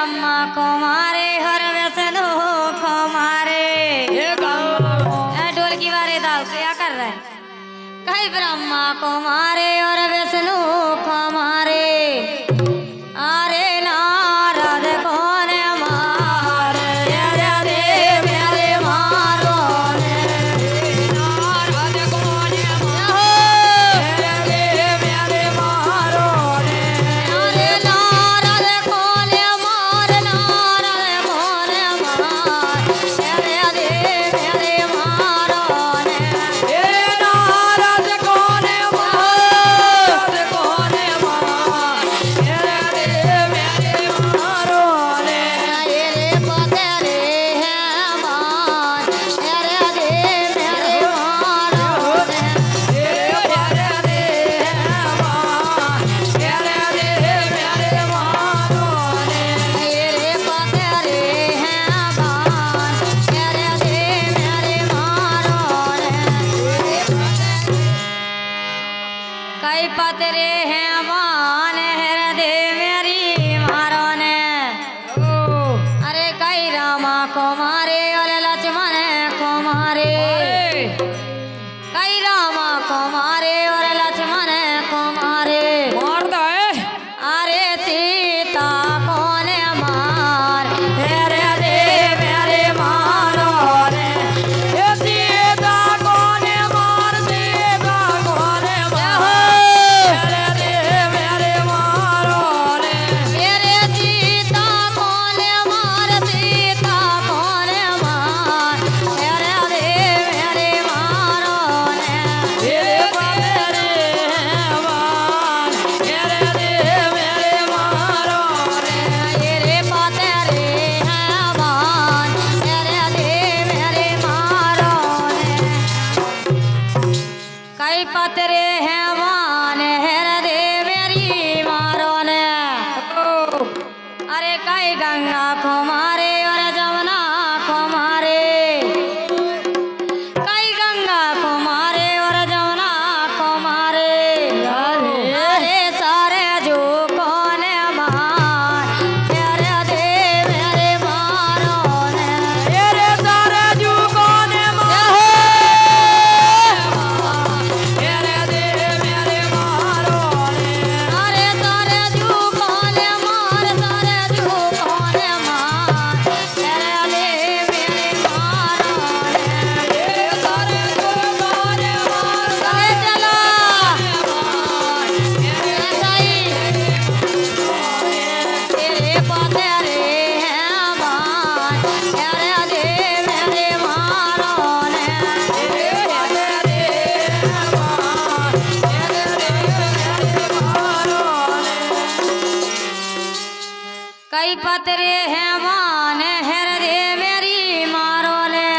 ब्रह्मा को मारे हर व्यसनो को मारे। ढोल की बारे दाव क्या कर रहा है? कई ब्रह्मा को मारे और व्यसनो को मारे। अरे नारद कौन मारे देव मेरे मारो ने। नारद कौन मारे देव मेरे मारो ने। अरे नारद कौन मार नारद कौन मार देव मेरे मारो ने। नारद कौन मार कौन मार देव मेरे मारो ने। ये पकड़े हैं मान मेरे देव मेरे मारो ने। ये पकड़े हैं मान मेरे देव मेरे मारो ने। ये पकड़े हैं मान मेरे देव मेरे मारो ने। कई पतरे हैं मान हृदय मेरी मारो ने। अरे कई रामा को मारे और लक्ष्मण को मारे। कई रामा को मारे और लक्ष्मण को मारे। मारता है अरे सीता कौन मार मेरे देव मेरे मारो ने। ये सीता कौन मार सीता कौन मार मेरे देव मेरे मारो ने। मेरे सीता कौन मार सीता कौन मार मेरे देव मेरे मारो ने। ये पकड़े हैं मान मेरे देव मेरे मारो ने। ये रे पतरे हैं मान मेरे देव मेरे मारो ने। कई पतरे हैं मान हृदय मेरी मारो ने। अरे कई गंगा को मारे और जमुना को मारे। कई गंगा को मारे और जमुना को मारे। अरे सारे जो कौन मार मेरे देव मेरे मारो ने। तेरे सारे जू कौन मार मेरे देव मेरे मारो ने। अरे सारे जो कौन मार सारे जो कौन मार मेरे देव मेरे मारो ने। ये सारे जू कौन मार चले चला मेरे ऐसा ही तेरे पतरे हैं मान मेरे देव मेरे मारो ने। कई पतरे हैं मान हृदय मेरी मारो ने।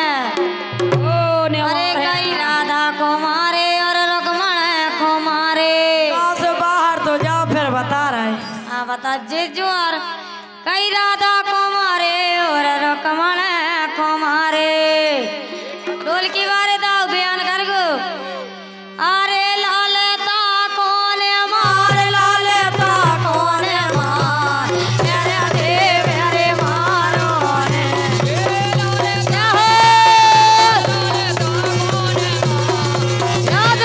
अरे कई राधा को मारे और रुक्मण को मारे। बाहर तो जाओ फिर बता रहा है। हाँ बता जीजू। और कई राधा को मारे और रुक्मण को मारे। ढोल की बारे दाव बयान कर गो। अरे लालता कौन मार लालता कौन मार मेरे देव मेरे मारो ने। क्या हो? याद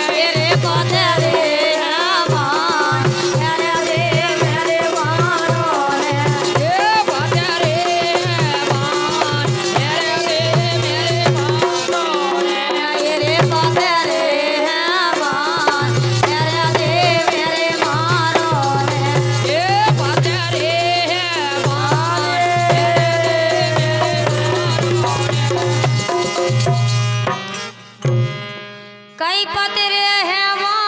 तेरे पतरे हैं मान मेरे देव मेरे मारो ने। ये पतरे हैं मान मेरे देव मेरे मारो ने। कई पतरे हैं मान